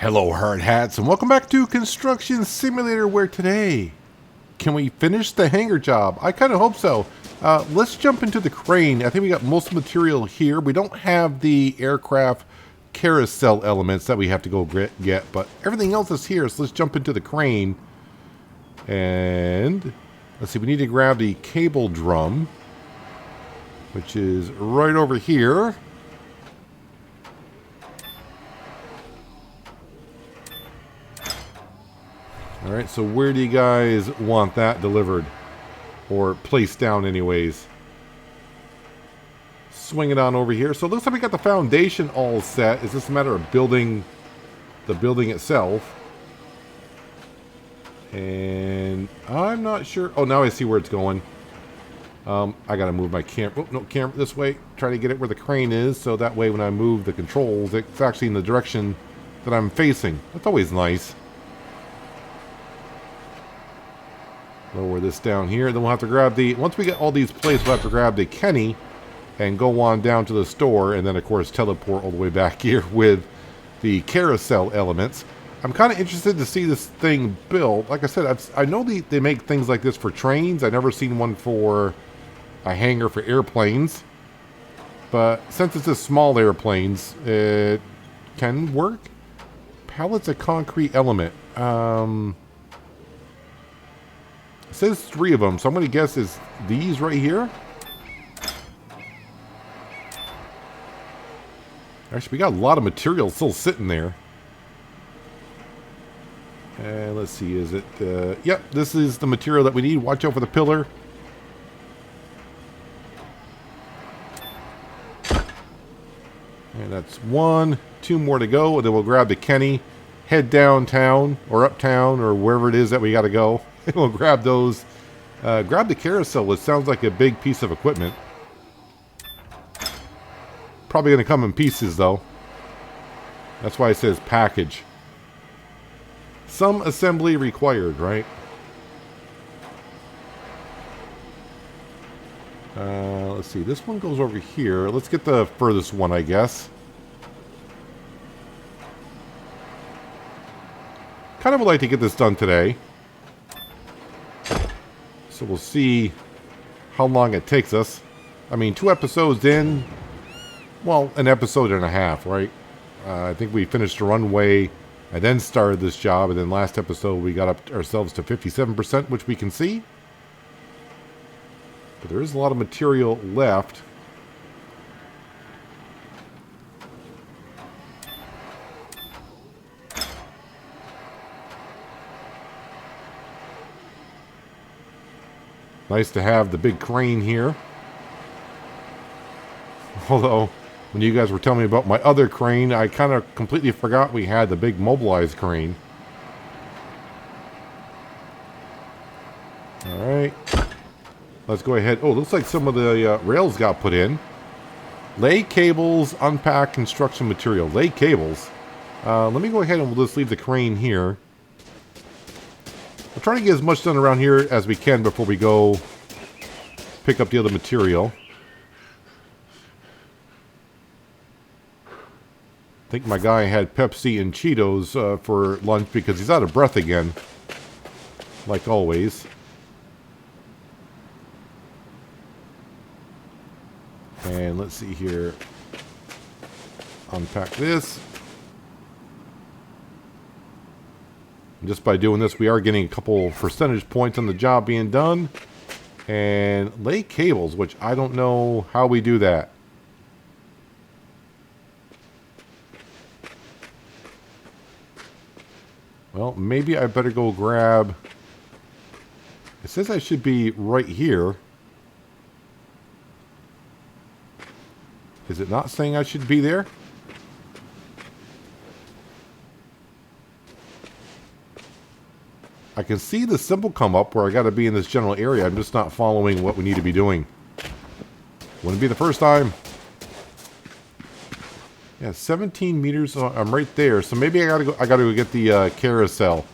Hello hard hats and welcome back to Construction Simulator, where today, can we finish the hangar job? I kind of hope so. Let's jump into the crane. I think we got most material here. We don't have the aircraft carousel elements that we have to go get, but everything else is here, so let's jump into the crane. And let's see, we need to grab the cable drum, which is right over here. Alright, so where do you guys want that delivered? Or placed down anyways? Swing it on over here. So it looks like we got the foundation all set. It's just a matter of building the building itself. And I'm not sure. Oh, now I see where it's going. I gotta move my camera. Oh, no, camera this way. Try to get it where the crane is, so that way when I move the controls, it's actually in the direction that I'm facing. That's always nice. Lower this down here. Then we'll have to grab the... Once we get all these placed, we'll have to grab the Kenny and go on down to the store. And then, of course, teleport all the way back here with the carousel elements. I'm kind of interested to see this thing built. Like I said, I know they make things like this for trains. I've never seen one for a hangar for airplanes. But since it's just small airplanes, it can work. Pallets of concrete element. It says 3 of them, so I'm going to guess it's these right here. Actually, we got a lot of material still sitting there. And let's see, is it... yep, this is the material that we need. Watch out for the pillar. And that's 1. 2 more to go, and then we'll grab the Kenny, head downtown, or uptown, or wherever it is that we got to go. We'll grab those. Grab the carousel, which sounds like a big piece of equipment. Probably going to come in pieces, though. That's why it says package. Some assembly required, right? Let's see. This one goes over here. Let's get the furthest one, I guess. Kind of would like to get this done today. So we'll see how long it takes us. I mean, 2 episodes in, well, an episode and a half, right? I think we finished the runway and then started this job, and then last episode we got up ourselves to 57%, which we can see. But there is a lot of material left. Nice to have the big crane here. Although, when you guys were telling me about my other crane, I kind of completely forgot we had the big mobilized crane. Alright. Let's go ahead. Oh, looks like some of the rails got put in. Lay cables, unpack construction material. Lay cables. Let me go ahead and we'll just leave the crane here. We'll try to get as much done around here as we can before we go pick up the other material. I think my guy had Pepsi and Cheetos for lunch because he's out of breath again. Like always. And let's see here. Unpack this. Just by doing this, we are getting a couple percentage points on the job being done. And lay cables, which I don't know how we do that. Well, maybe I better go grab... It says I should be right here. Is it not saying I should be there? I can see the symbol come up where I got to be in this general area. I'm just not following what we need to be doing. Wouldn't be the first time. Yeah, 17 meters. I'm right there. So maybe I gotta go get the carousel.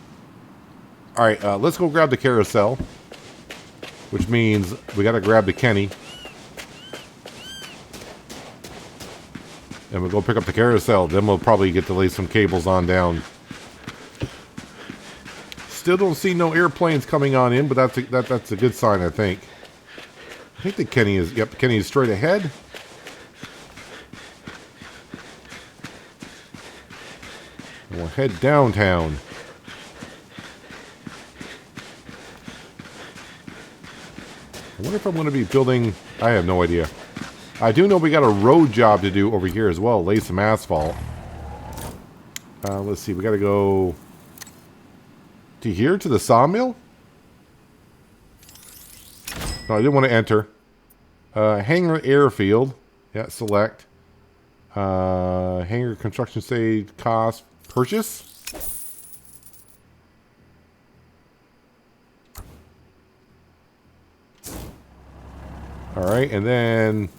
All right, let's go grab the carousel, which means we got to grab the Kenny. And we'll go pick up the carousel. Then we'll probably get to lay some cables on down. Still don't see no airplanes coming on in, but that's a good sign, I think. I think the Kenny is, yep, Kenny is straight ahead. We'll head downtown. I wonder if I'm going to be building... I have no idea. I do know we got a road job to do over here as well. Lay some asphalt. Let's see. We got to go... to here? To the sawmill? No, I didn't want to enter. Hangar airfield. Yeah, select. Hangar construction stage cost. Purchase. Alright, and then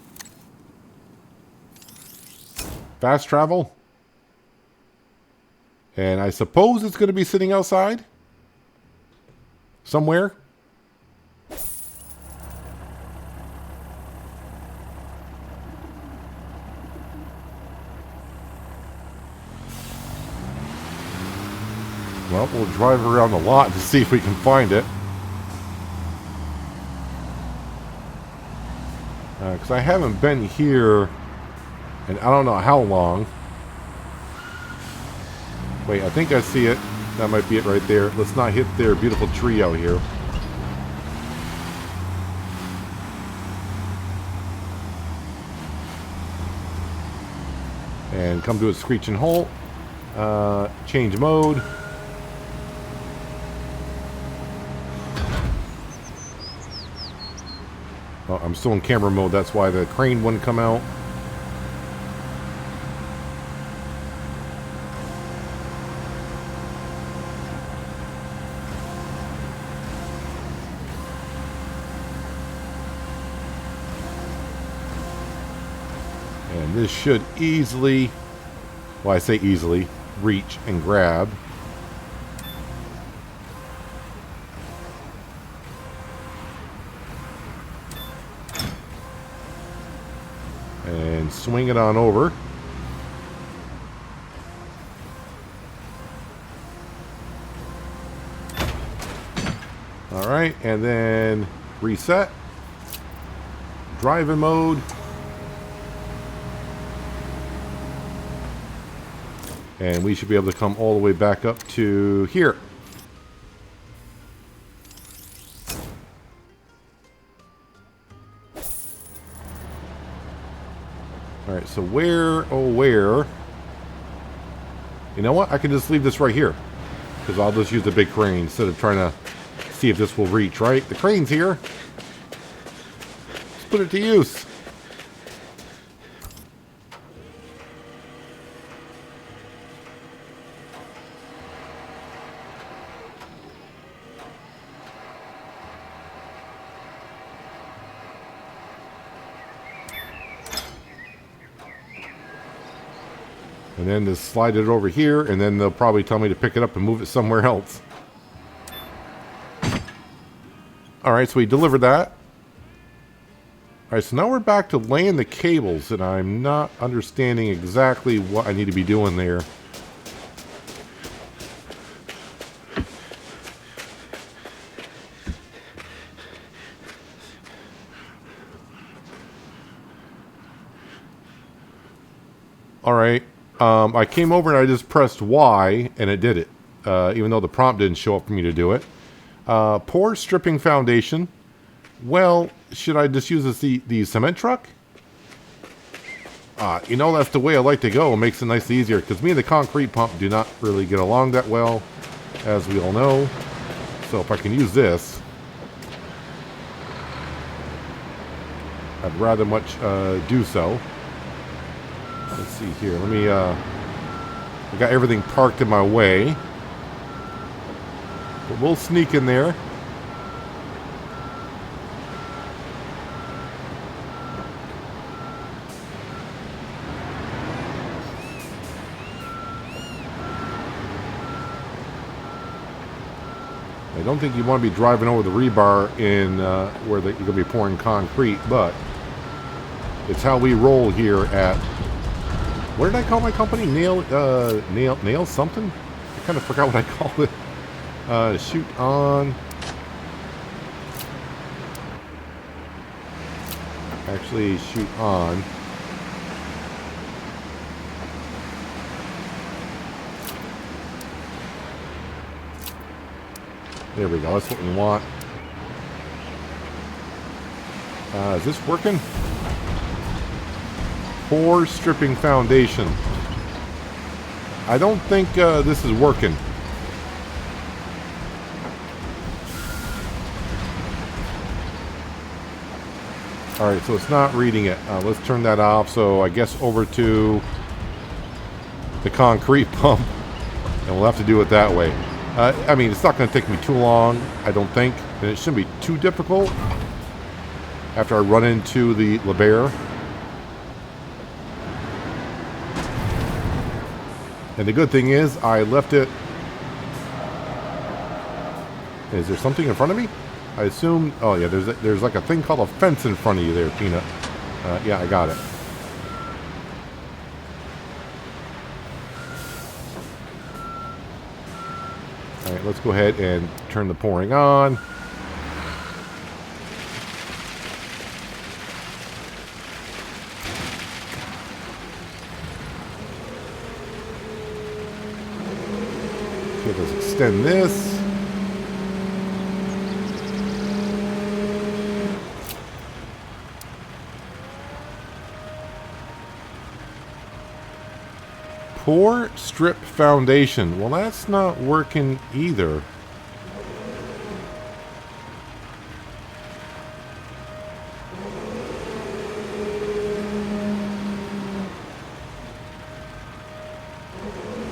fast travel. And I suppose it's going to be sitting outside somewhere. Well, we'll drive around the lot to see if we can find it. Because I haven't been here and I don't know how long. Wait, I think I see it. That might be it right there. Let's not hit their beautiful tree out here. And come to a screeching halt. Change mode. Oh, I'm still in camera mode. That's why the crane wouldn't come out. And this should easily, well, I say easily, reach and grab. And swing it on over. Alright, and then reset. Driving mode. And we should be able to come all the way back up to here. Alright, so where, oh where? You know what? I can just leave this right here. Because I'll just use the big crane instead of trying to see if this will reach, right? The crane's here. Let's put it to use. And then just slide it over here, and then they'll probably tell me to pick it up and move it somewhere else. Alright, so we delivered that. Alright, so now we're back to laying the cables, and I'm not understanding exactly what I need to be doing there. Alright. I came over and I just pressed Y and it did it, even though the prompt didn't show up for me to do it. Pour stripping foundation. Well, should I just use the cement truck? You know, that's the way I like to go. It makes it nice and easier, because me and the concrete pump do not really get along that well, as we all know. So if I can use this, I'd rather much do so. Let's see here. Let me, I got everything parked in my way. But we'll sneak in there. I don't think you want to be driving over the rebar in where you're going to be pouring concrete, but it's how we roll here at... What did I call my company? Nail something? I kind of forgot what I called it. Shoot on. Actually, shoot on. There we go. That's what we want. Is this working? Pour stripping foundation. I don't think this is working. Alright, so it's not reading it. Let's turn that off. So I guess over to the concrete pump. And we'll have to do it that way. I mean, it's not going to take me too long, I don't think. And it shouldn't be too difficult after I run into the LeBaire. And the good thing is, I left it... Is there something in front of me? I assume... Oh, yeah, there's like a thing called a fence in front of you there, Peanut. Yeah, I got it. Alright, let's go ahead and turn the pouring on. Okay, let's extend this. Pour strip foundation. Well, that's not working either.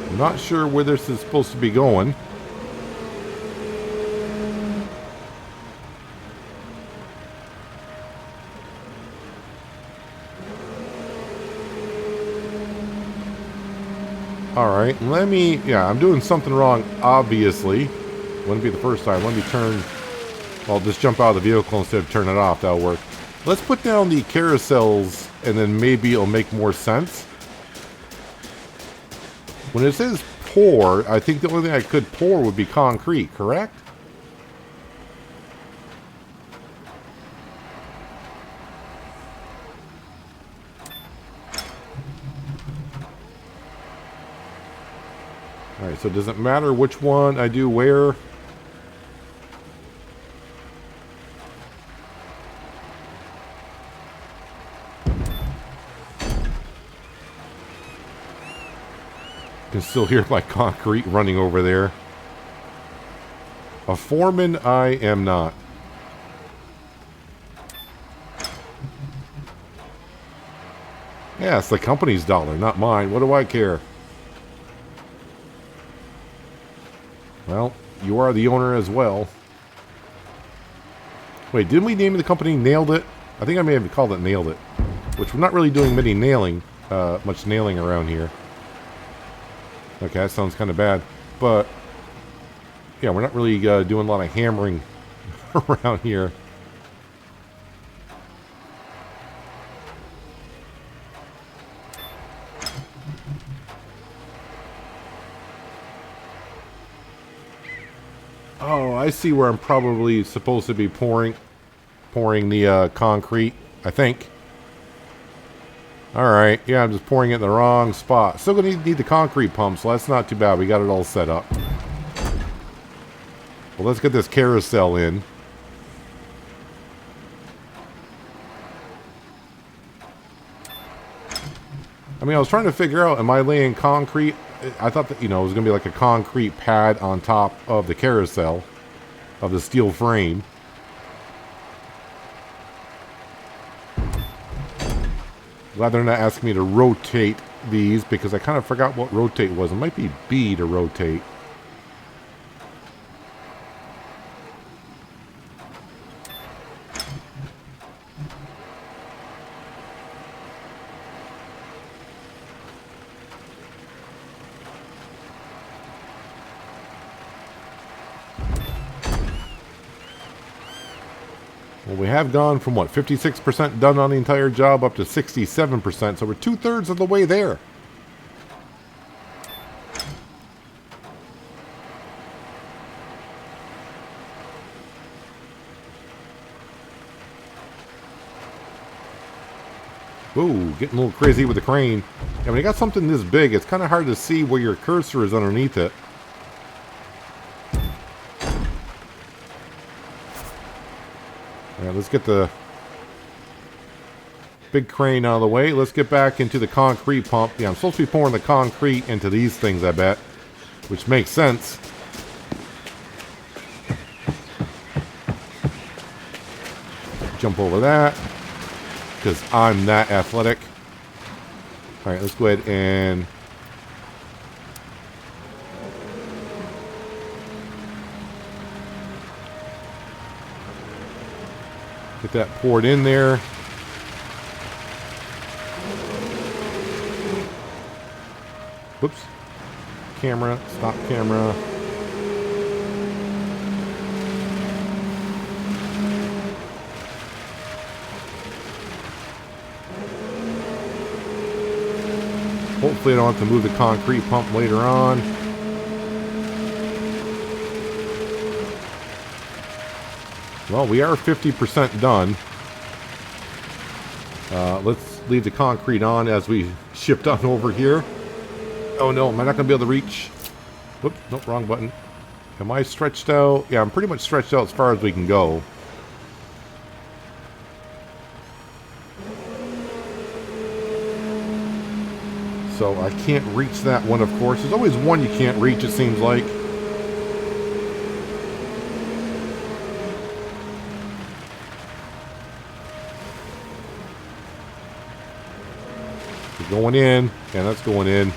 I'm not sure where this is supposed to be going. Alright, let me... Yeah, I'm doing something wrong, obviously. Wouldn't be the first time. Let me turn... Well, just jump out of the vehicle instead of turn it off. That'll work. Let's put down the carousels, and then maybe it'll make more sense. When it says pour, I think the only thing I could pour would be concrete, correct? Alright, so does it matter which one I do where? You can still hear my concrete running over there. A foreman I am not. Yeah, it's the company's dollar, not mine. What do I care? Well, you are the owner as well. Wait, didn't we name the company Nailed It? I think I may have called it Nailed It. Which we're not really doing many much nailing around here. Okay, that sounds kind of bad. But, yeah, we're not really doing a lot of hammering around here. Oh, I see where I'm probably supposed to be pouring the concrete, I think. Alright, yeah, I'm just pouring it in the wrong spot. Still gonna need the concrete pump, so that's not too bad. We got it all set up. Well, let's get this carousel in. I mean, I was trying to figure out, am I laying concrete? I thought that, you know, it was going to be like a concrete pad on top of the carousel of the steel frame. Glad they're not asking me to rotate these because I kind of forgot what rotate was. It might be B to rotate. Well, we have gone from, what, 56% done on the entire job up to 67%, so we're 2/3 of the way there. Ooh, getting a little crazy with the crane. And when you got something this big, it's kind of hard to see where your cursor is underneath it. Alright, let's get the big crane out of the way. Let's get back into the concrete pump. Yeah, I'm supposed to be pouring the concrete into these things, I bet. Which makes sense. Jump over that. Because I'm that athletic. Alright, let's go ahead and... get that poured in there. Whoops. Camera. Stop camera. Hopefully I don't have to move the concrete pump later on. Well, we are 50% done. Let's leave the concrete on as we shift on over here. Oh no, am I not going to be able to reach? Whoop, nope, wrong button. Am I stretched out? Yeah, I'm pretty much stretched out as far as we can go. So I can't reach that one, of course. There's always one you can't reach, it seems like. We're going in, and that's going in.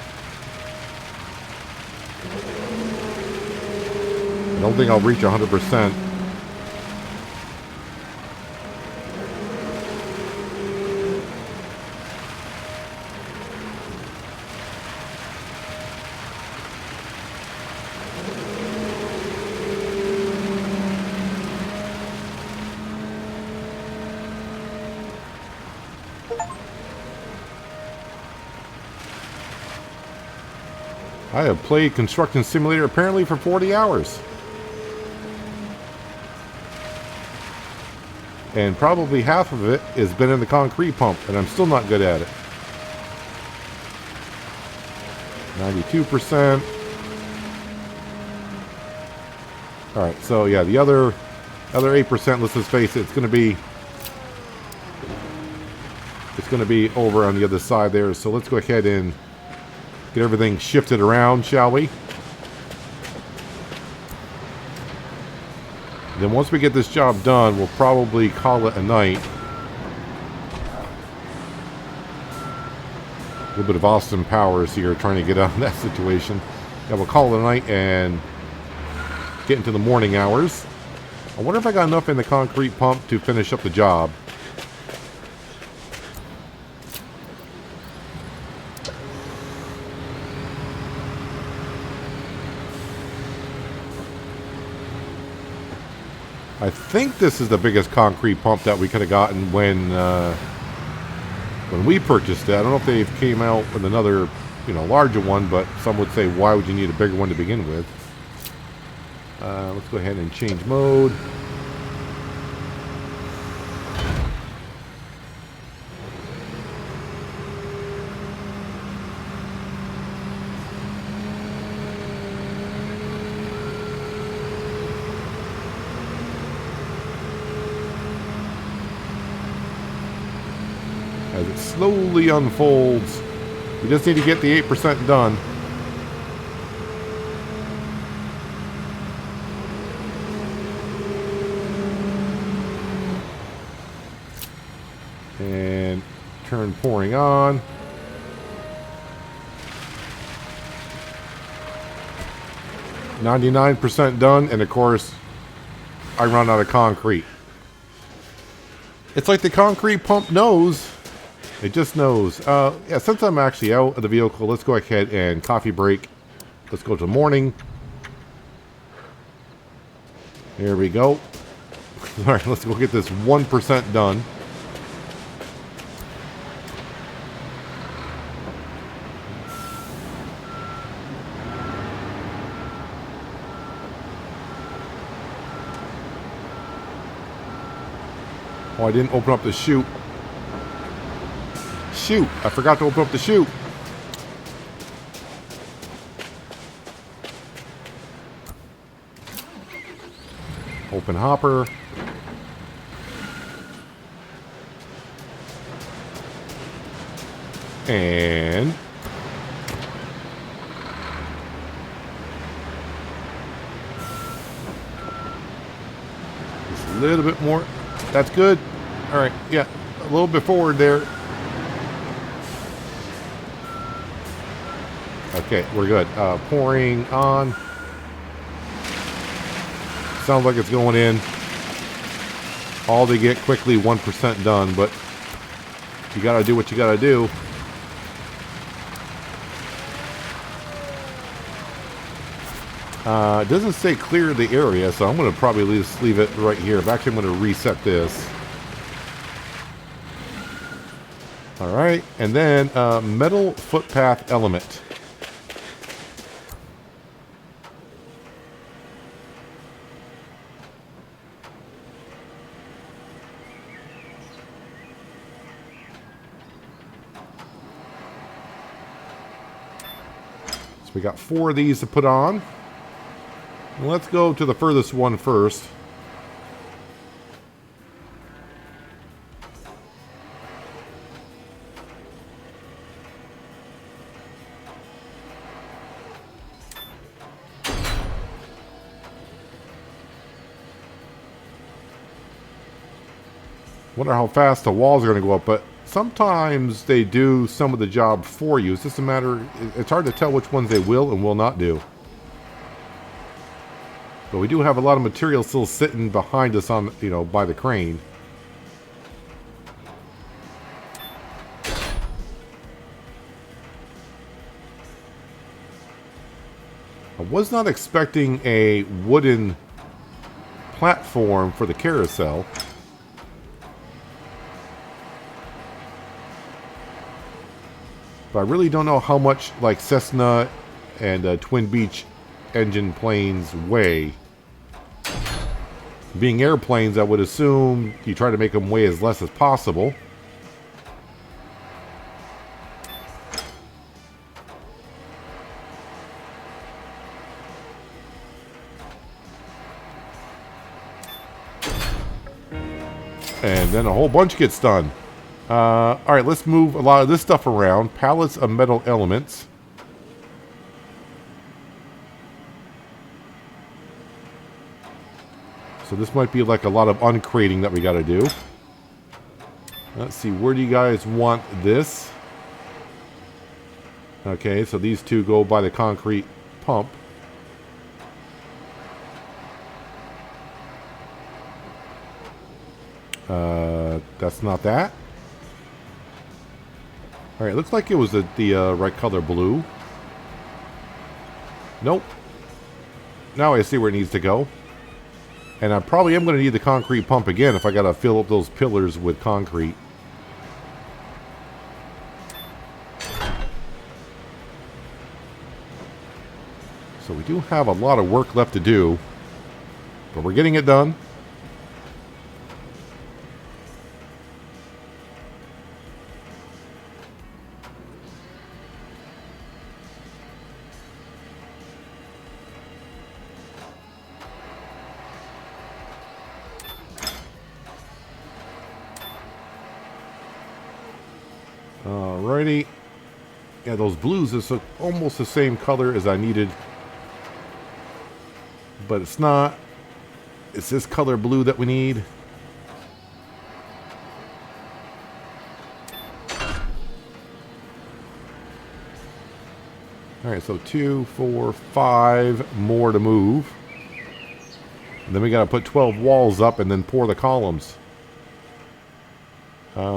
I don't think I'll reach 100%. I have played Construction Simulator apparently for 40 hours. And probably half of it has been in the concrete pump, and I'm still not good at it. 92%. Alright, so yeah, the other 8%, let's just face it, it's gonna be over on the other side there. So let's go ahead and get everything shifted around, shall we? Then once we get this job done, we'll probably call it a night. A little bit of Austin Powers here trying to get out of that situation. Yeah, we'll call it a night and get into the morning hours. I wonder if I got enough in the concrete pump to finish up the job. I think this is the biggest concrete pump that we could have gotten when we purchased it. I don't know if they came out with another, larger one, but some would say, why would you need a bigger one to begin with? Let's go ahead and change mode. As it slowly unfolds, we just need to get the 8% done. And turn pouring on. %99 done, and of course, I run out of concrete. It's like the concrete pump knows. It just knows. Yeah, since I'm actually out of the vehicle, let's go ahead and coffee break. Let's go to the morning. There we go. All right, let's go get this 1% done. Oh, I didn't open up the chute. chute. I forgot to open up the chute. Open hopper. And just a little bit more. That's good. All right. Yeah. A little bit forward there. Okay. We're good. Pouring on. Sounds like it's going in. All to get quickly 1% done, but you got to do what you got to do. It doesn't say clear the area, so I'm going to probably just leave it right here. Actually, I'm going to reset this. All right, and then metal footpath element. So we got 4 of these to put on. Let's go to the furthest one first. Wonder how fast the walls are going to go up, but sometimes they do some of the job for you. It's just a matter, it's hard to tell which ones they will and will not do. But we do have a lot of material still sitting behind us on, by the crane. I was not expecting a wooden platform for the carousel. But I really don't know how much like Cessna and Twin Beach engine planes weigh. Being airplanes, I would assume you try to make them weigh as less as possible. And then a whole bunch gets done. All right, let's move a lot of this stuff around. Pallets of metal elements. So this might be like a lot of uncrating that we got to do. Let's see, where do you guys want this? Okay, so these two go by the concrete pump. That's not that. All right, looks like it was the right color blue. Nope. Now I see where it needs to go. And I probably am going to need the concrete pump again if I got to fill up those pillars with concrete. So we do have a lot of work left to do, but we're getting it done. Alrighty. Yeah, those blues is almost the same color as I needed. But it's not. It's this color blue that we need. Alright, so 2, 4, 5 more to move. And then we got to put 12 walls up and then pour the columns.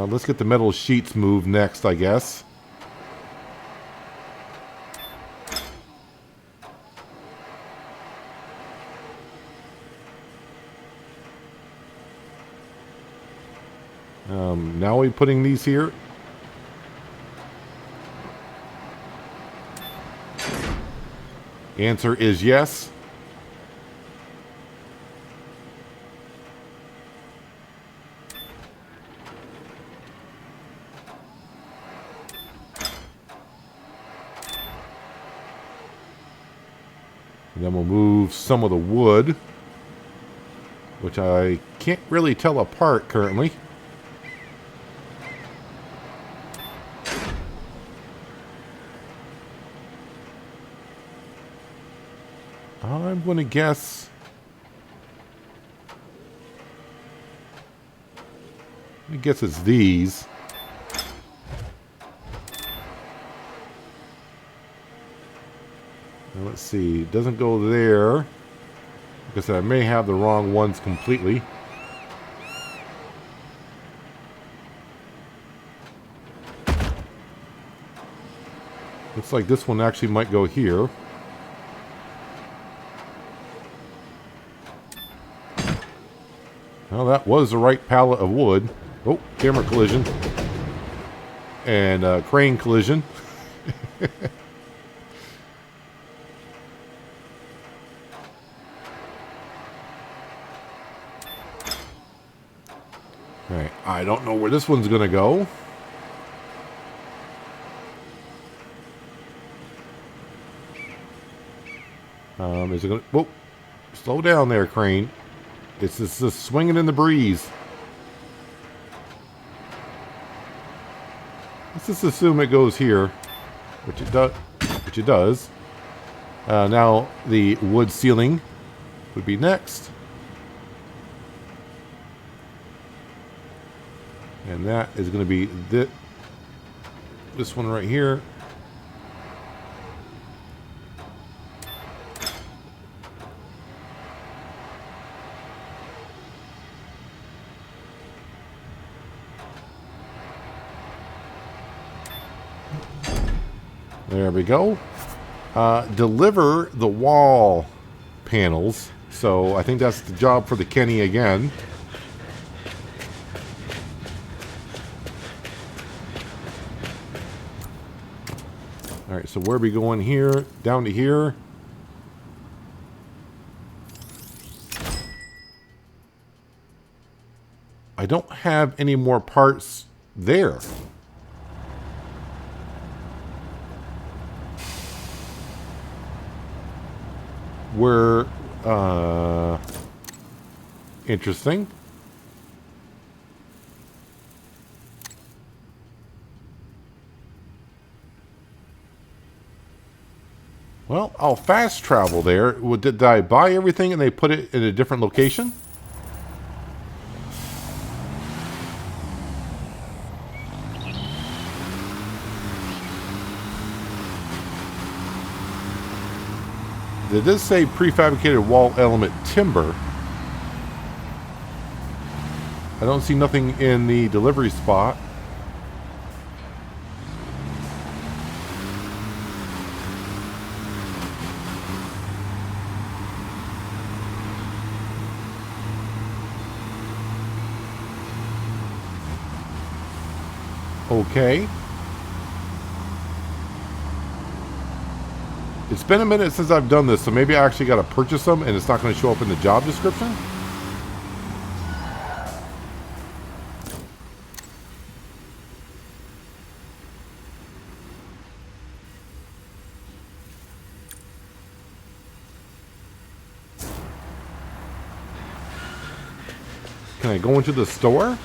Let's get the metal sheets moved next, I guess. Now we're putting these here. Answer is yes. then we'll move some of the wood, which I can't really tell apart currently. I'm going to guess... I guess it's these. Now let's see. It doesn't go there. Because I may have the wrong ones completely. Looks like this one actually might go here. Well, that was the right pallet of wood. Oh, camera collision. And crane collision. Alright, I don't know where this one's going to go. Is it going to... Whoa! Slow down there, crane. It's just swinging in the breeze. Let's just assume it goes here, which it does. Which it does. Now the wood ceiling would be next, and that is going to be this one right here. There we go. Deliver the wall panels. So I think that's the job for the Kenny again. Alright, so where are we going here? Down to here. I don't have any more parts there. Were interesting. Well, I'll fast travel there. Did I buy everything and they put it in a different location? It does say prefabricated wall element timber. I don't see nothing in the delivery spot. Okay. It's been a minute since I've done this, so maybe I actually got to purchase them and it's not going to show up in the job description. Can I go into the store?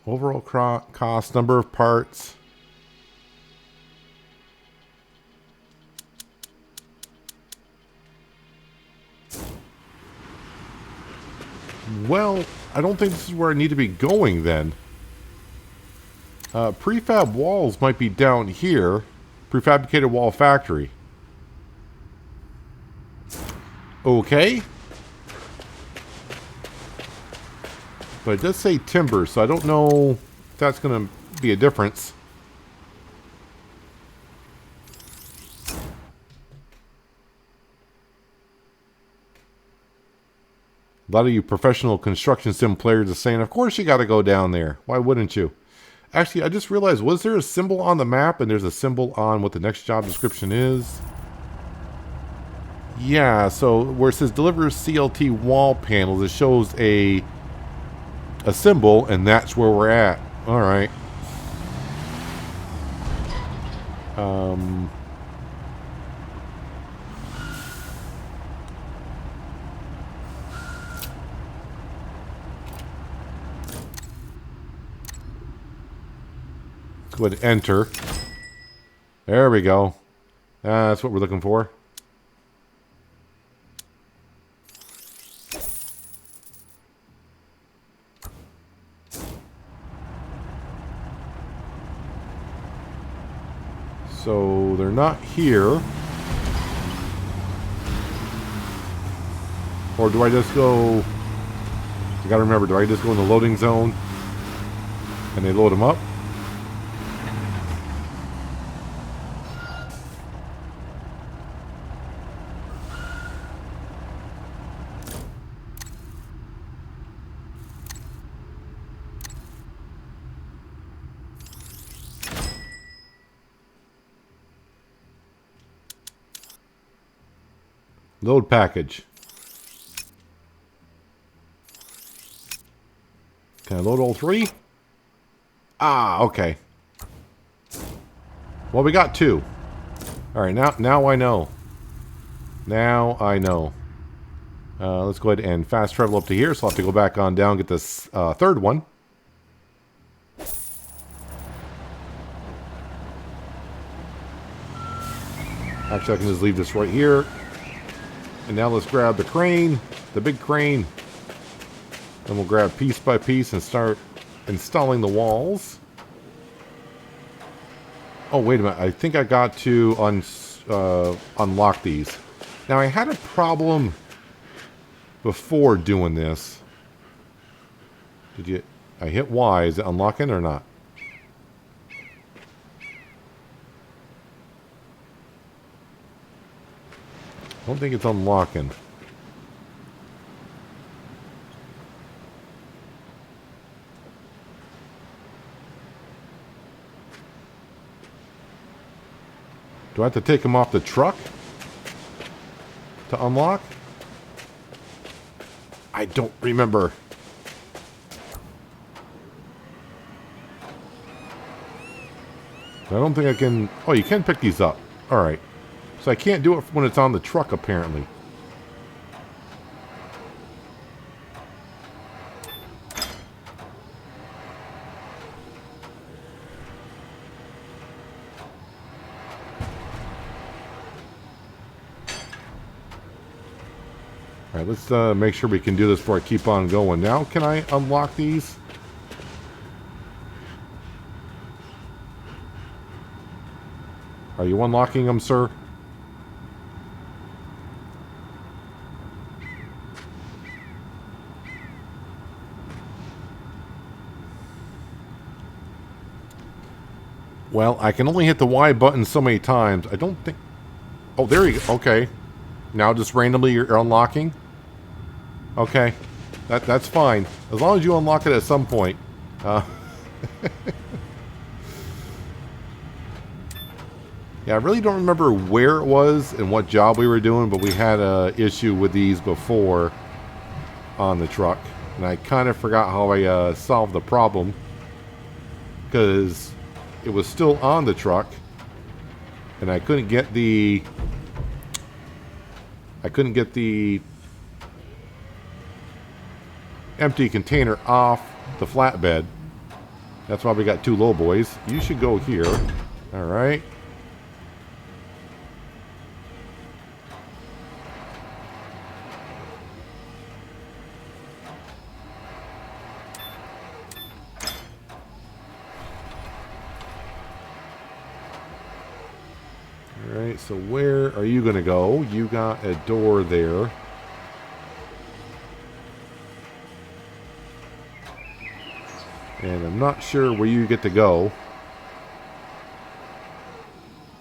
Overall cost, number of parts. Well, I don't think this is where I need to be going then. Prefab walls might be down here. Prefabricated wall factory. Okay. But it does say timber, so I don't know if that's going to be a difference. A lot of you professional construction sim players are saying, of course you got to go down there. Why wouldn't you? Actually, I just realized, was there a symbol on the map and there's a symbol on what the next job description is? Yeah, so where it says deliver CLT wall panels, it shows a symbol, and that's where we're at. All right. Let's go ahead and enter. There we go. That's what we're looking for. So they're not here. Or do I just go... I gotta remember, do I just go in the loading zone and they load them up? Load package. Can I load all three? Ah, okay. Well, we got two. All right, now I know. Now I know. Let's go ahead and fast travel up to here. So I'll have to go back on down and get this third one. Actually, I can just leave this right here. And now let's grab the crane, the big crane. And we'll grab piece by piece and start installing the walls. Oh, wait a minute. I think I got to unlock these. Now, I had a problem before doing this. I hit Y. Is it unlocking or not? I don't think it's unlocking. Do I have to take them off the truck to unlock? I don't remember. I don't think I can... Oh, you can pick these up. Alright. So I can't do it when it's on the truck, apparently. Alright, let's make sure we can do this before I keep on going. Now, can I unlock these? Are you unlocking them, sir? Well, I can only hit the Y button so many times. I don't think... Oh, there you go. Okay. Now just randomly you're unlocking? Okay. That's fine. As long as you unlock it at some point. Yeah, I really don't remember where it was and what job we were doing, but we had a issue with these before on the truck. And I kind of forgot how I solved the problem. Because it was still on the truck. And I couldn't get the... empty container off the flatbed. That's why we got two low boys. You should go here. Alright. Alright, so where are you going to go? You got a door there. And I'm not sure where you get to go.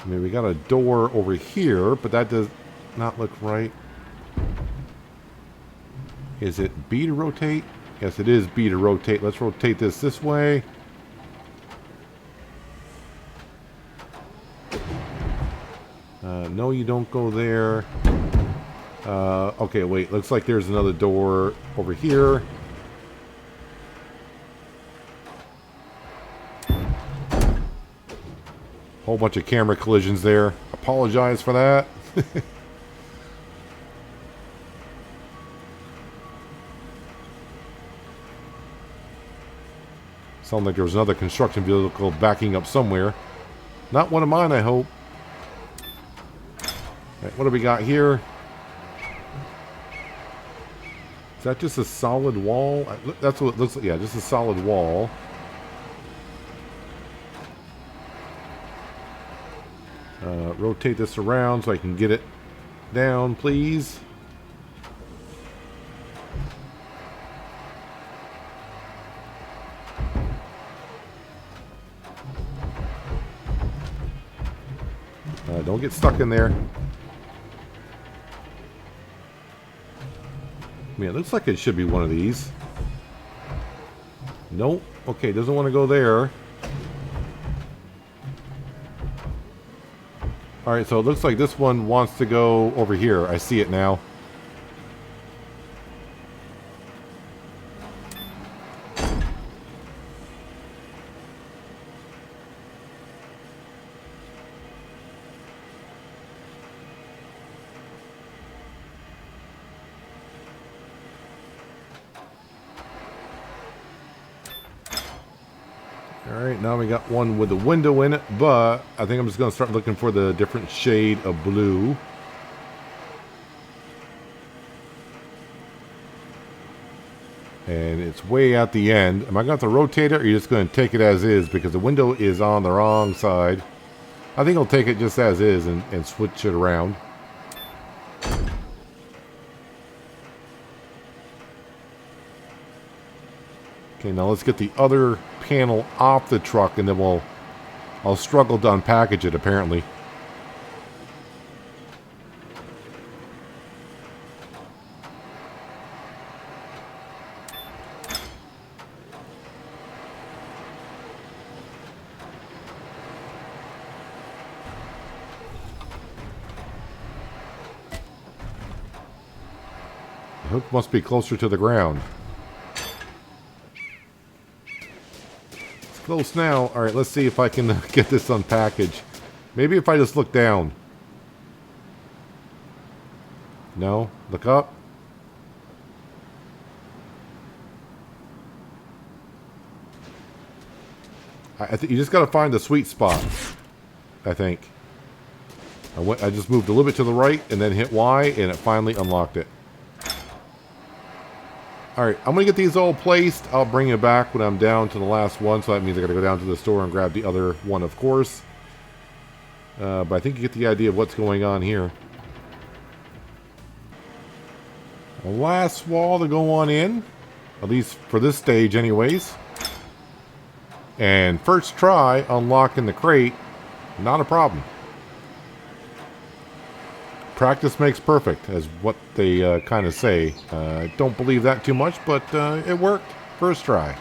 I mean, we got a door over here, but that does not look right. Is it B to rotate? Yes, it is B to rotate. Let's rotate this way. No, you don't go there. Okay, wait. Looks like there's another door over here. Whole bunch of camera collisions there. Apologize for that. Sounds like there was another construction vehicle backing up somewhere. Not one of mine, I hope. Right, what do we got here? Is that just a solid wall? That's what it looks like. Yeah, just a solid wall. Rotate this around so I can get it down, please. Don't get stuck in there. I mean, it looks like it should be one of these. Nope. Okay, doesn't want to go there. Alright, so it looks like this one wants to go over here. I see it now. Alright, now we got one with a window in it, but I think I'm just going to start looking for the different shade of blue. And it's way at the end. Am I going to have to rotate it, or are you just going to take it as is? Because the window is on the wrong side. I think I'll take it just as is and switch it around. Okay, now let's get the other panel off the truck, and then I'll struggle to unpackage it, apparently. The hook must be closer to the ground. Close now. Alright, let's see if I can get this unpackaged. Maybe if I just look down. No? Look up? I think you just gotta find the sweet spot. I think. I just moved a little bit to the right and then hit Y, and it finally unlocked it. Alright, I'm going to get these all placed. I'll bring it back when I'm down to the last one, so that means I got to go down to the store and grab the other one, of course. But I think you get the idea of what's going on here. The last wall to go on in, at least for this stage anyways. And first try unlocking the crate, not a problem. Practice makes perfect, as what they kind of say. I don't believe that too much, but it worked. First try.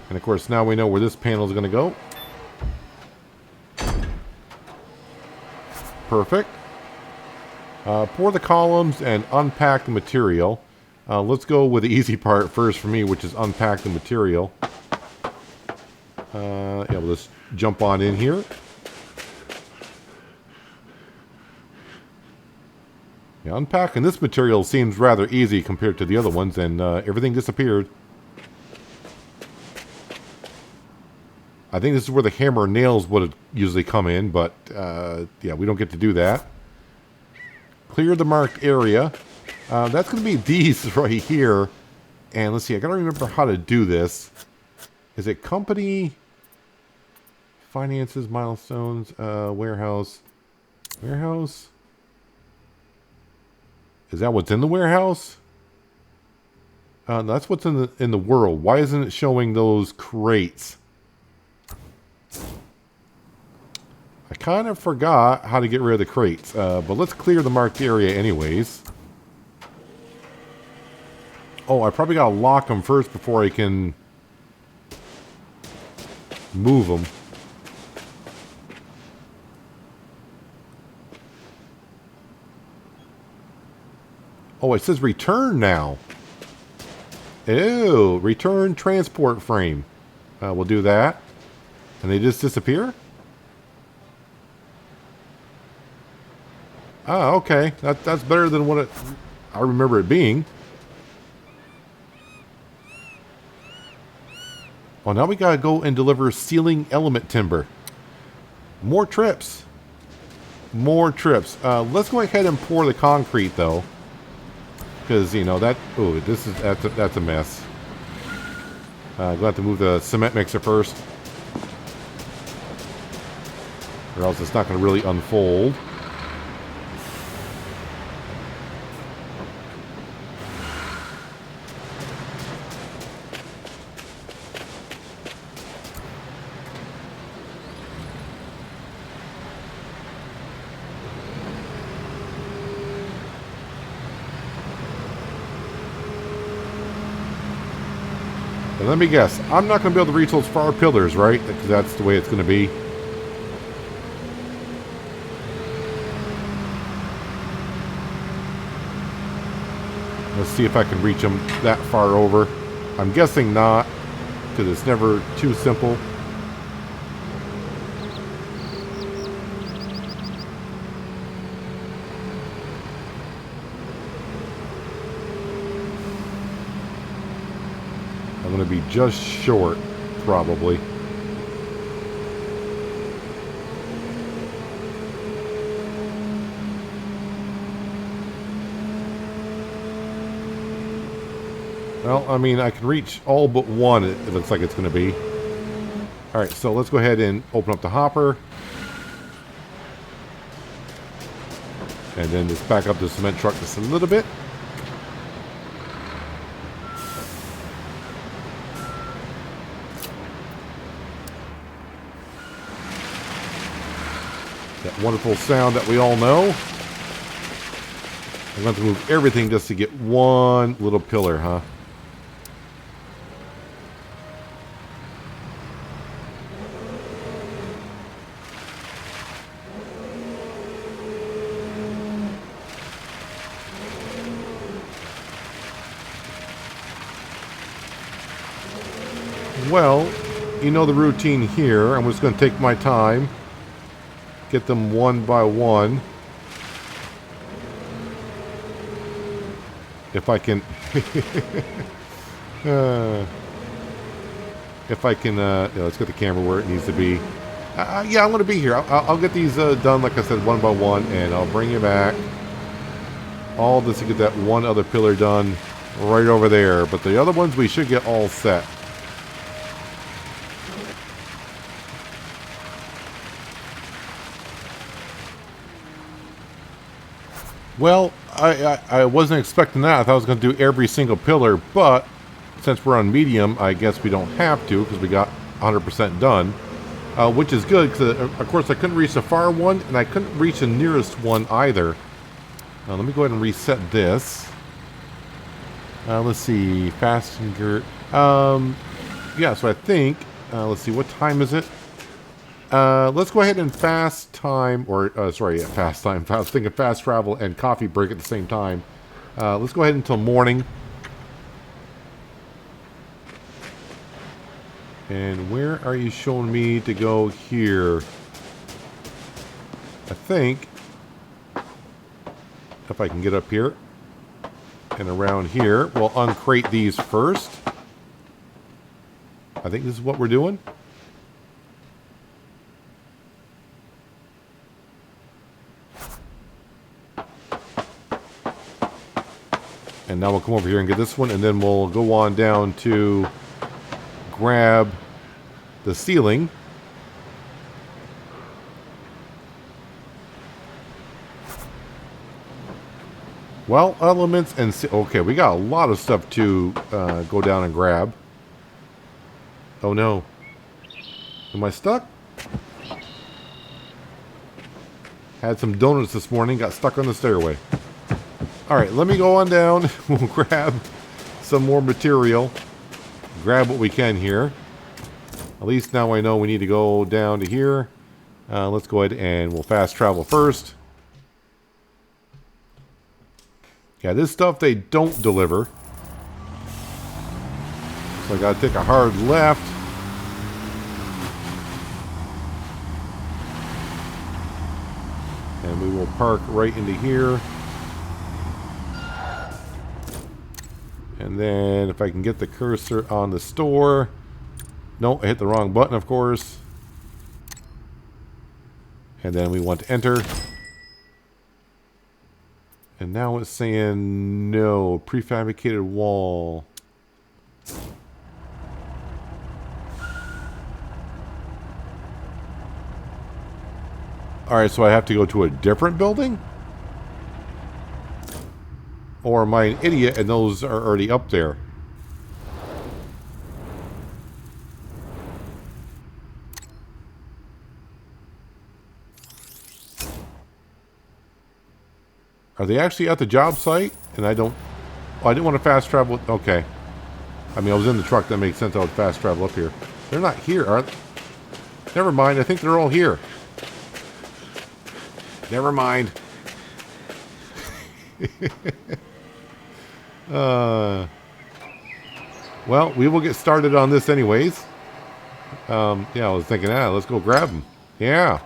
And of course, now we know where this panel is going to go. Perfect. Pour the columns and unpack the material. Let's go with the easy part first for me, which is unpack the material. Yeah, we'll just jump on in here. Yeah, unpacking this material seems rather easy compared to the other ones, and everything disappeared. I think this is where the hammer and nails would usually come in, but yeah, we don't get to do that. Clear the marked area. That's going to be these right here. And let's see, I got to remember how to do this. Is it company, finances, milestones, warehouse, warehouse? Is that what's in the warehouse? That's what's in the world. Why isn't it showing those crates? I kind of forgot how to get rid of the crates, but let's clear the marked area anyways. Oh, I probably gotta lock them first before I can move them. Oh, it says return now. Ew, return transport frame. We'll do that. And they just disappear? Ah, okay. That's better than what I remember it being. Oh, now we gotta go and deliver ceiling element timber. More trips. More trips. Let's go ahead and pour the concrete, though. Because, you know, that's a mess. Gonna have to move the cement mixer first. Or else it's not going to really unfold. And let me guess, I'm not going to be able to reach those far pillars, right? Because that's the way it's going to be. Let's see if I can reach them that far over. I'm guessing not, because it's never too simple. I'm going to be just short, probably. Well, I mean, I can reach all but one, it looks like it's going to be. Alright, so let's go ahead and open up the hopper. And then just back up the cement truck just a little bit. That wonderful sound that we all know. I'm going to move everything just to get one little pillar, huh? Well, you know the routine here. I'm just going to take my time. Get them one by one. If I can... if I can... yeah, let's get the camera where it needs to be. Yeah, I'm going to be here. I'll get these done, like I said, one by one, and I'll bring you back. All this to get that one other pillar done right over there. But the other ones we should get all set. Well, I wasn't expecting that. I thought I was going to do every single pillar, but since we're on medium, I guess we don't have to because we got 100% done, which is good because, of course, I couldn't reach the far one, and I couldn't reach the nearest one either. Let me go ahead and reset this. Let's see, fast and girt. Yeah, so I think, let's see, what time is it? Let's go ahead and fast time, or fast time. I was thinking fast travel and coffee break at the same time. Let's go ahead until morning. And where are you showing me to go here? I think if I can get up here and around here, we'll uncrate these first. I think this is what we're doing. And now we'll come over here and get this one, and then we'll go on down to grab the ceiling. Well, elements and... okay, we got a lot of stuff to go down and grab. Oh no. Am I stuck? Had some donuts this morning, got stuck on the stairway. Alright, let me go on down. We'll grab some more material. Grab what we can here. At least now I know we need to go down to here. Let's go ahead and we'll fast travel first. Yeah, this stuff they don't deliver. So I gotta take a hard left. And we will park right into here. And then if I can get the cursor on the store. No, I hit the wrong button, of course. And then we want to enter. And now it's saying no, prefabricated wall. Alright, so I have to go to a different building? Or am I an idiot and those are already up there? Are they actually at the job site? And I don't... Oh, I didn't want to fast travel... Okay. I mean, I was in the truck. That makes sense. I would fast travel up here. They're not here, are they? Never mind. I think they're all here. Never mind. Well, we will get started on this anyways. Yeah, I was thinking, let's go grab them. Yeah.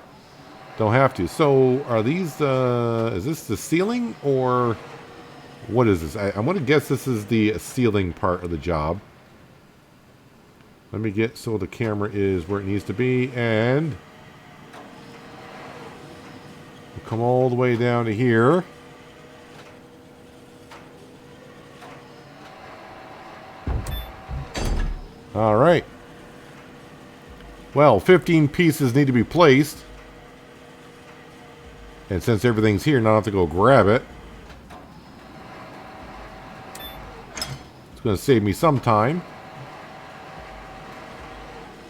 Don't have to. So, are these, is this the ceiling, or what is this? I'm going to guess this is the ceiling part of the job. Let me get so the camera is where it needs to be, and we'll come all the way down to here. All right. Well, 15 pieces need to be placed. And since everything's here, now I have to go grab it. It's going to save me some time.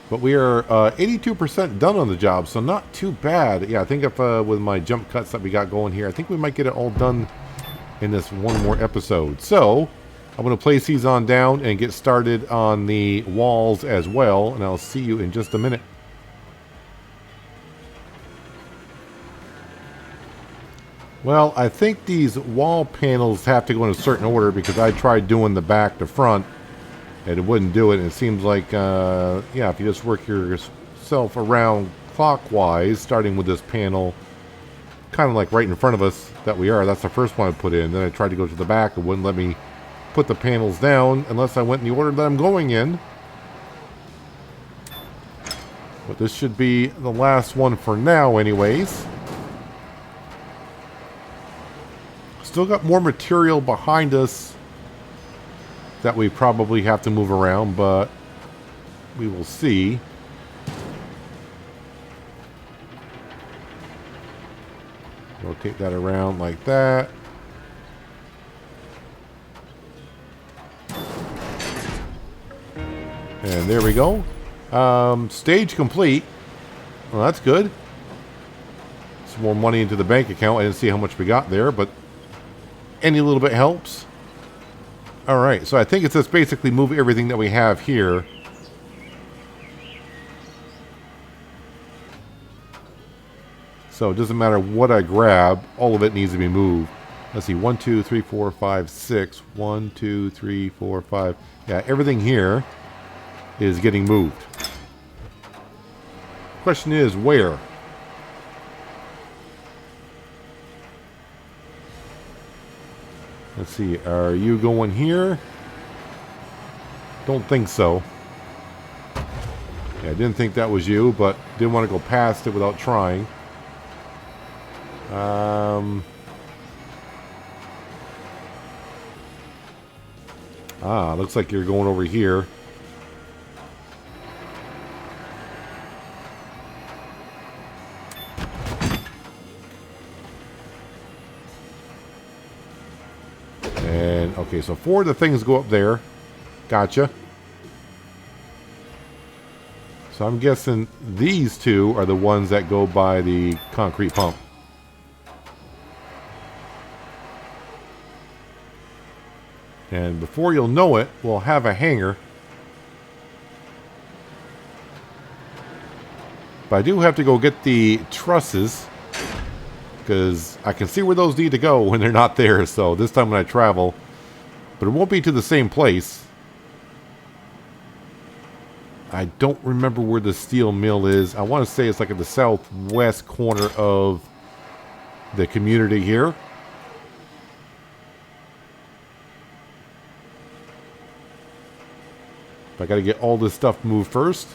But we are 82% done on the job, so not too bad. Yeah, I think if with my jump cuts that we got going here, I think we might get it all done in this one more episode. So, I'm going to place these on down and get started on the walls as well. And I'll see you in just a minute. Well, I think these wall panels have to go in a certain order because I tried doing the back to front and it wouldn't do it. And it seems like, yeah, if you just work yourself around clockwise, starting with this panel, kind of like right in front of us that we are. That's the first one I put in. Then I tried to go to the back. It wouldn't let me put the panels down unless I went in the order that I'm going in. But this should be the last one for now anyways. Still got more material behind us that we probably have to move around, but we will see. Rotate that around like that. And there we go. Stage complete. Well, that's good. Some more money into the bank account. I didn't see how much we got there, but any little bit helps. Alright, so I think it's just basically move everything that we have here. So it doesn't matter what I grab, all of it needs to be moved. Let's see, 1, 2, 3, 4, 5, 6. 1, 2, 3, 4, 5. Yeah, everything here is getting moved. Question is, where? Let's see, are you going here? Don't think so. Yeah, I didn't think that was you, but didn't want to go past it without trying. Looks like you're going over here. And, okay, so 4 of the things go up there. Gotcha. So I'm guessing these 2 are the ones that go by the concrete pump. And before you'll know it, we'll have a hangar. But I do have to go get the trusses. because I can see where those need to go when they're not there. So this time when I travel, but it won't be to the same place. I don't remember where the steel mill is. I want to say it's like at the southwest corner of the community here. But I got to get all this stuff moved first.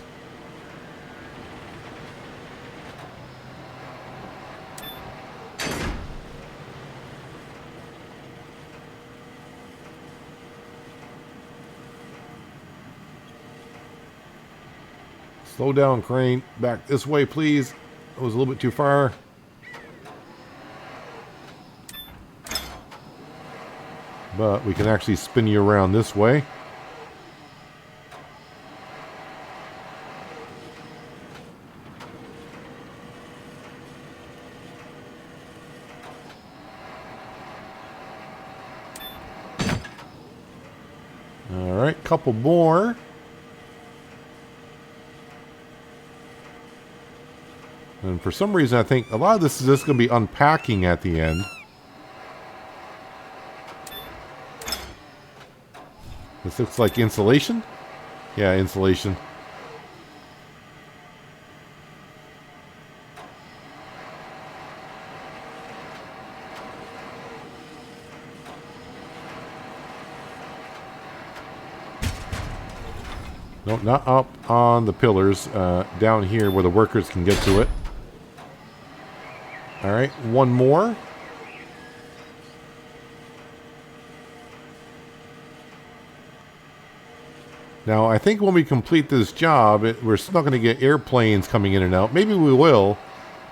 Slow down, crane. Back this way, please. It was a little bit too far. But we can actually spin you around this way. All right, couple more. And for some reason, I think a lot of this is just going to be unpacking at the end. This looks like insulation. Yeah, insulation. No, not up on the pillars. Down here where the workers can get to it. All right, one more. Now, I think when we complete this job, we're still not going to get airplanes coming in and out. Maybe we will,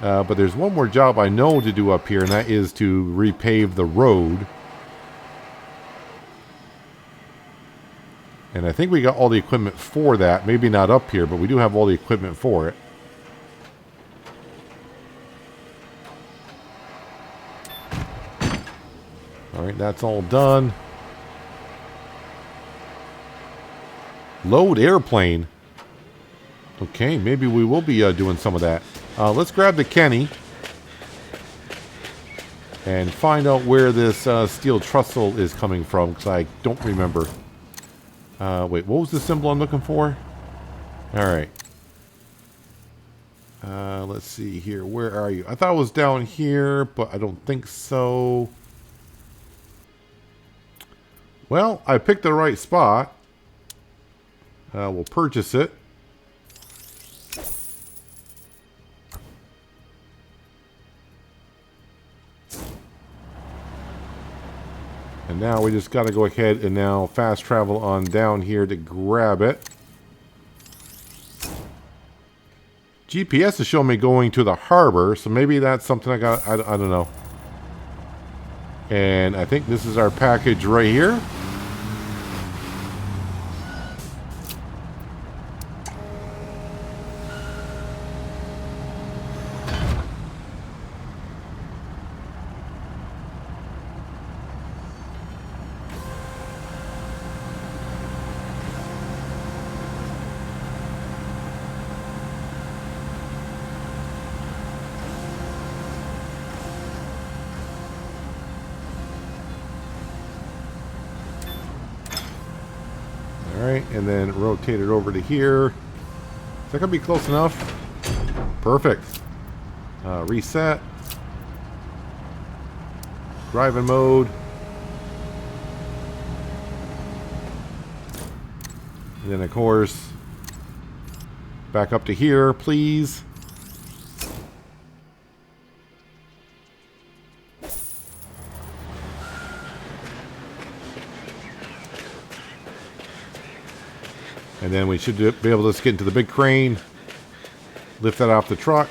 but there's one more job I know to do up here, and that is to repave the road. And I think we got all the equipment for that. Maybe not up here, but we do have all the equipment for it. All right, that's all done. Load airplane. Okay, maybe we will be doing some of that. Let's grab the Kenny and find out where this steel trestle is coming from, because I don't remember. Wait, what was the symbol I'm looking for? All right. Let's see here. Where are you? I thought it was down here, but I don't think so. Well, I picked the right spot. We'll purchase it. And now we just got to go ahead and now fast travel on down here to grab it. GPS is showing me going to the harbor, so maybe that's something I got. I don't know. And I think this is our package right here. Alright, and then rotate it over to here. Is that going to be close enough? Perfect. Reset. Driving mode. And then, of course, back up to here, please. And then we should be able to just get into the big crane, lift that off the truck.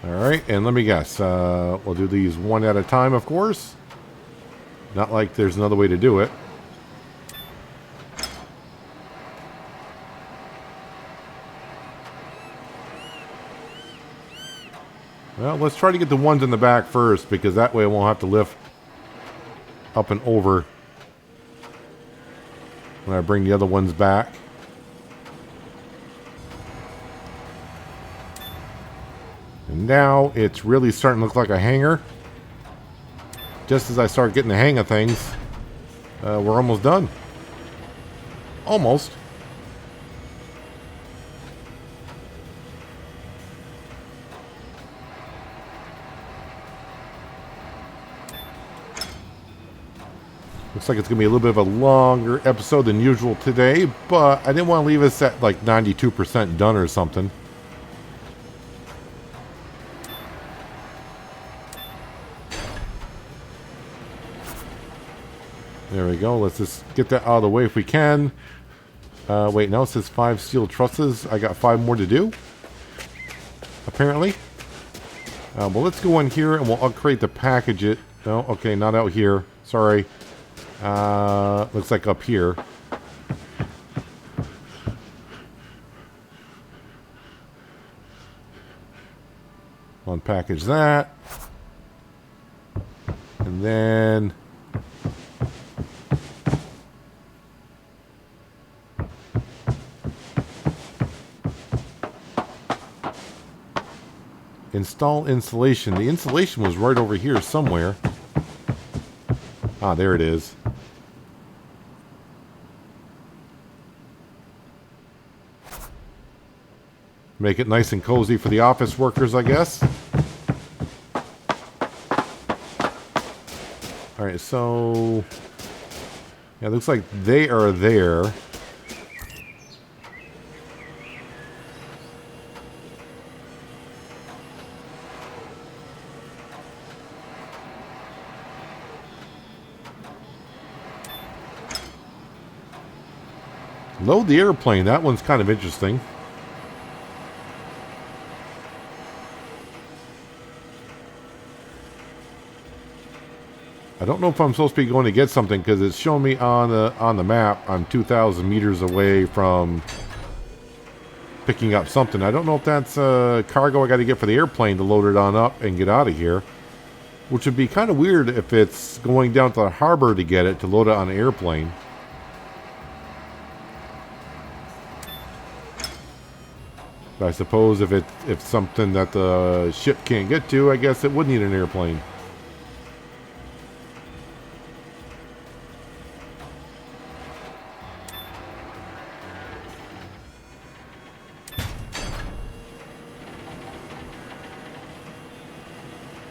Alright, and let me guess. We'll do these one at a time, of course. Not like there's another way to do it. Well, let's try to get the ones in the back first, because that way I won't have to lift up and over when I bring the other ones back. And now it's really starting to look like a hangar. Just as I start getting the hang of things, we're almost done. Almost. Looks like it's going to be a little bit of a longer episode than usual today, but I didn't want to leave us at like 92% done or something. There we go. Let's just get that out of the way if we can. Wait, now it says 5 steel trusses. I got 5 more to do, apparently. Well, let's go in here and we'll upgrade the package it. No, okay, not out here. Sorry. Looks like up here. Unpackage that. And then install insulation. The insulation was right over here somewhere. Ah, there it is. Make it nice and cozy for the office workers, I guess. Alright, so yeah, it looks like they are there. Load the airplane. That one's kind of interesting. I don't know if I'm supposed to be going to get something because it's showing me on the map I'm 2,000 meters away from picking up something. I don't know if that's cargo I got to get for the airplane to load it on up and get out of here, which would be kind of weird if it's going down to the harbor to get it to load it on an airplane. But I suppose if it's something that the ship can't get to, I guess it would need an airplane.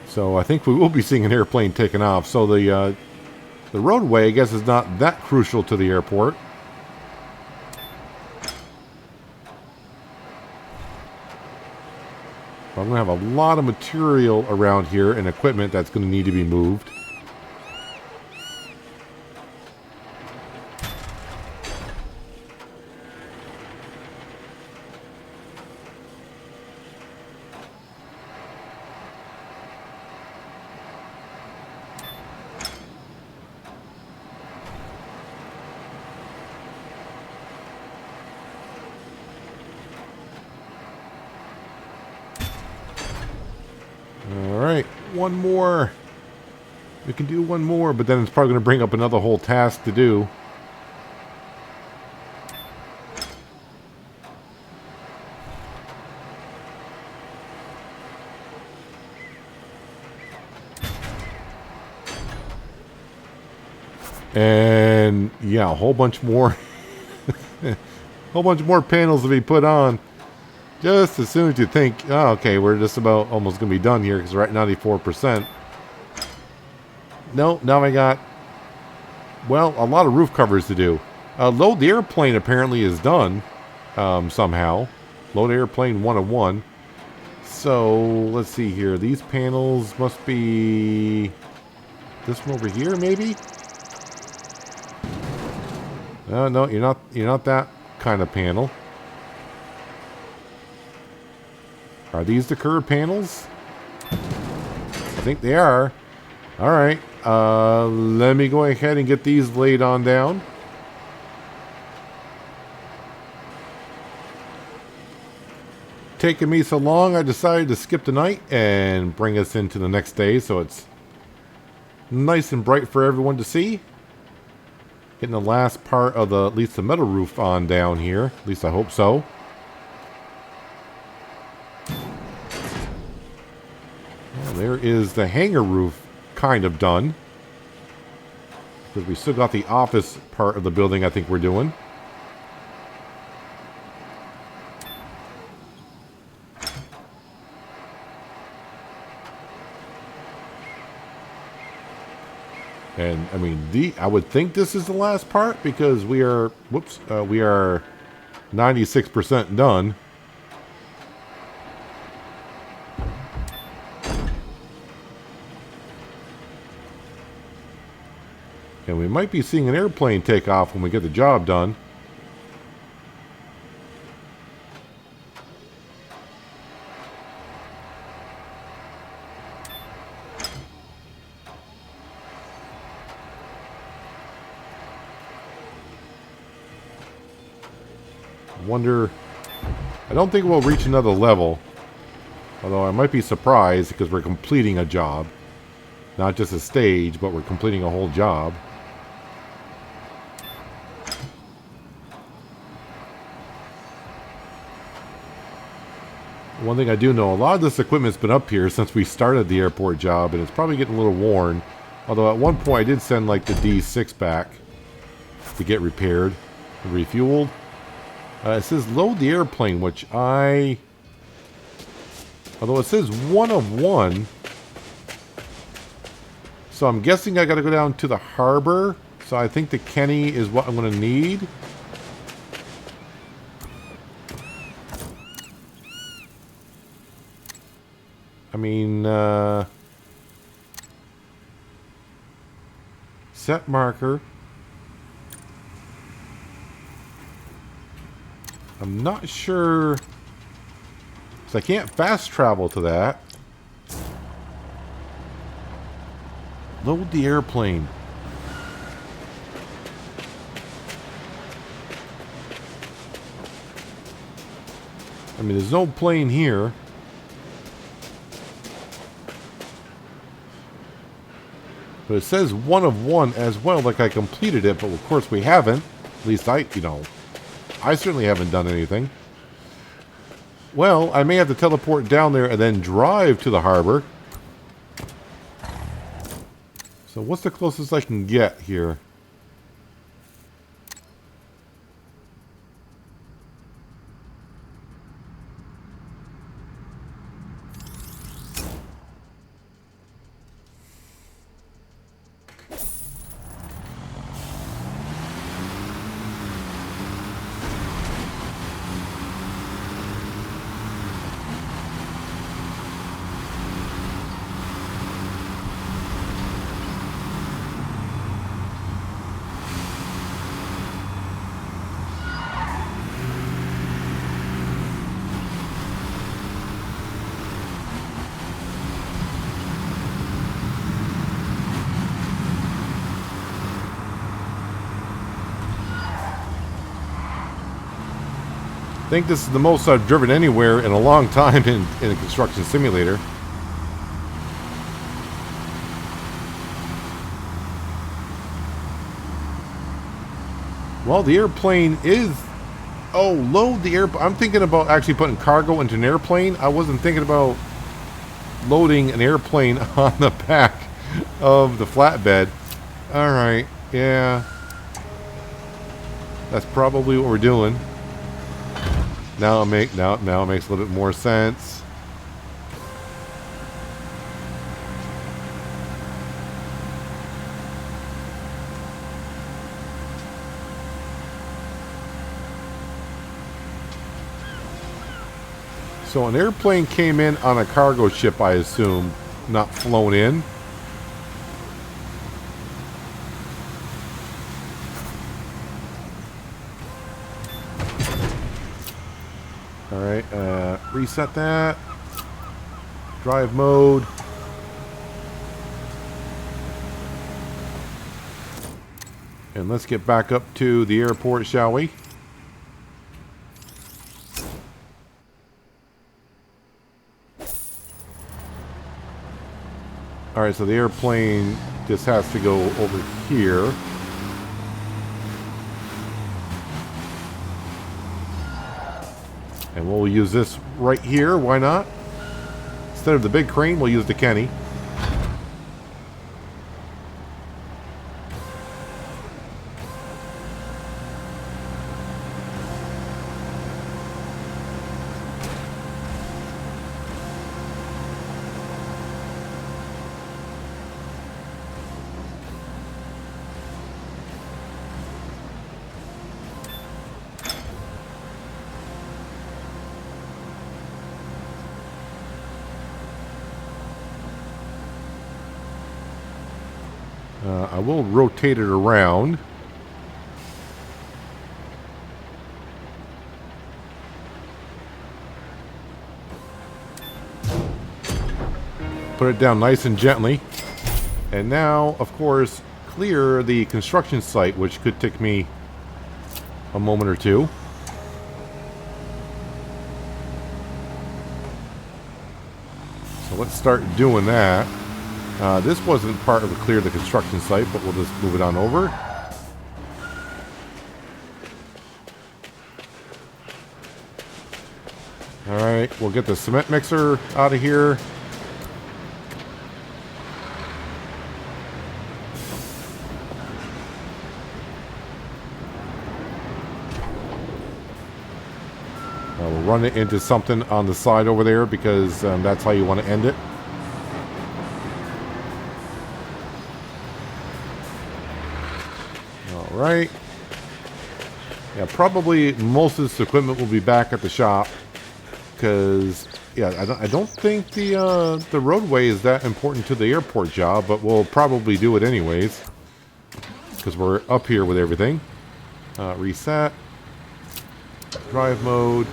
So I think we will be seeing an airplane taking off. So the roadway, I guess, is not that crucial to the airport. But I'm going to have a lot of material around here and equipment that's going to need to be moved. Alright, one more. We can do one more, but then it's probably going to bring up another whole task to do. And yeah, a whole bunch more a whole bunch more panels to be put on. Just as soon as you think, oh, okay, we're just about almost going to be done here because we're at 94%. No, now I got, well, a lot of roof covers to do. Load the airplane apparently is done somehow. Load airplane 101. So, let's see here. These panels must be this one over here, maybe? No, you're not that kind of panel. Are these the curved panels? I think they are. Alright, let me go ahead and get these laid on down. taking me so long, I decided to skip the night and bring us into the next day so it's nice and bright for everyone to see. Getting the last part of at least the metal roof on down here. At least I hope so. Well, there is the hangar roof kind of done. Because we still got the office part of the building I think we're doing. And I mean, I would think this is the last part because we are, we are 96% done. And we might be seeing an airplane take off when we get the job done. Wonder, I don't think we'll reach another level, although I might be surprised because we're completing a job, not just a stage, but we're completing a whole job. One thing I do know, a lot of this equipment's been up here since we started the airport job, and it's probably getting a little worn, although at one point I did send like the D6 back to get repaired and refueled. It says load the airplane, which although it says 1 of 1, so I'm guessing I gotta go down to the harbor, so I think the Kenny is what I'm gonna need. I mean, set marker. I'm not sure, because I can't fast travel to that. Load the airplane. I mean, there's no plane here. But it says 1 of 1 as well, like I completed it, but of course we haven't. At least I certainly haven't done anything. Well, I may have to teleport down there and then drive to the harbor. So what's the closest I can get here? I think this is the most I've driven anywhere in a long time in a construction simulator. Well, the airplane is... Oh, load the airplane. I'm thinking about actually putting cargo into an airplane. I wasn't thinking about loading an airplane on the back of the flatbed. Alright, yeah. That's probably what we're doing. Now it makes a little bit more sense. So an airplane came in on a cargo ship, I assume, not flown in. Alright, reset that. Drive mode. And let's get back up to the airport, shall we? Alright, so the airplane just has to go over here. And we'll use this right here, why not? Instead of the big crane, we'll use the Kenny. I will rotate it around. Put it down nice and gently. And now, of course, clear the construction site, which could take me a moment or two. So let's start doing that. This wasn't part of the clear the construction site, but we'll just move it on over. Alright, we'll get the cement mixer out of here. We'll run it into something on the side over there because that's how you want to end it. Right. Yeah, probably most of this equipment will be back at the shop because, yeah, I don't think the roadway is that important to the airport job, but we'll probably do it anyways because we're up here with everything. Reset. Drive mode.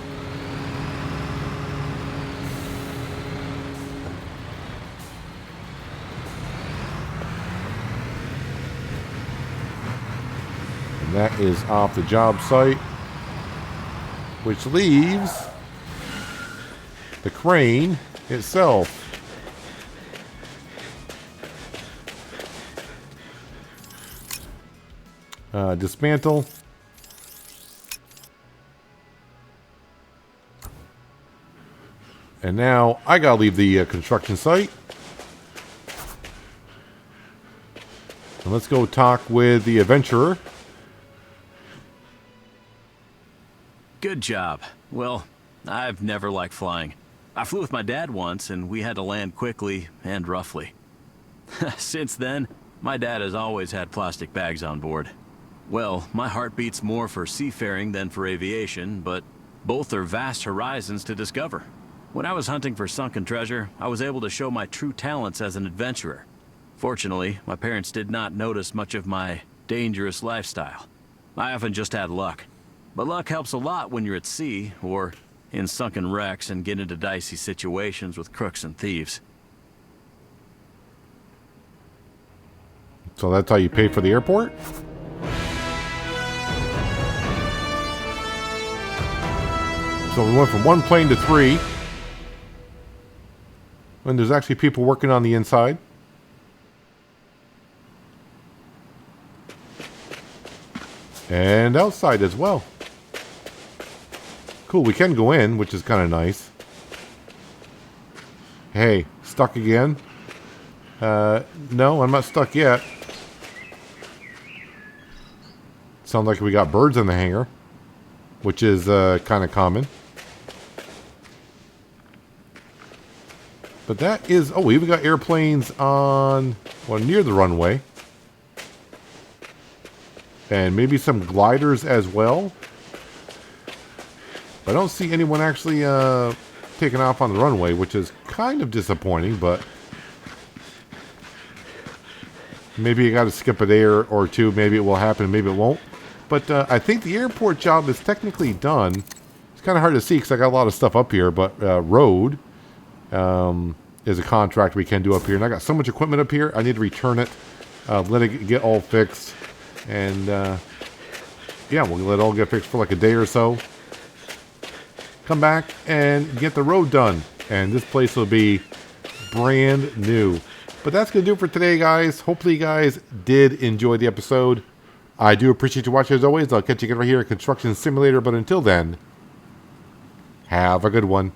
And that is off the job site, which leaves the crane itself. Dismantle. And now I gotta leave the construction site. And let's go talk with the adventurer. Good job. Well, I've never liked flying. I flew with my dad once, and we had to land quickly and roughly. Since then, my dad has always had plastic bags on board. Well, my heart beats more for seafaring than for aviation, but both are vast horizons to discover. When I was hunting for sunken treasure, I was able to show my true talents as an adventurer. Fortunately, my parents did not notice much of my dangerous lifestyle. I often just had luck. But luck helps a lot when you're at sea, or in sunken wrecks and get into dicey situations with crooks and thieves. So that's how you pay for the airport? So we went from 1 plane to 3. And there's actually people working on the inside. And outside as well. Cool, we can go in, which is kind of nice. Hey, stuck again? No, I'm not stuck yet. Sounds like we got birds in the hangar, which is kind of common. But that is... Oh, we even got airplanes on... Well, near the runway. And maybe some gliders as well. I don't see anyone actually taking off on the runway, which is kind of disappointing, but maybe you got to skip a day or two. Maybe it will happen, maybe it won't. But I think the airport job is technically done. It's kind of hard to see because I got a lot of stuff up here, but road is a contract we can do up here. And I got so much equipment up here, I need to return it, let it get all fixed. And yeah, we'll let it all get fixed for like a day or so. Come back and get the road done. And this place will be brand new. But that's going to do it for today, guys. Hopefully you guys did enjoy the episode. I do appreciate you watching as always. I'll catch you again right here at Construction Simulator. But until then, have a good one.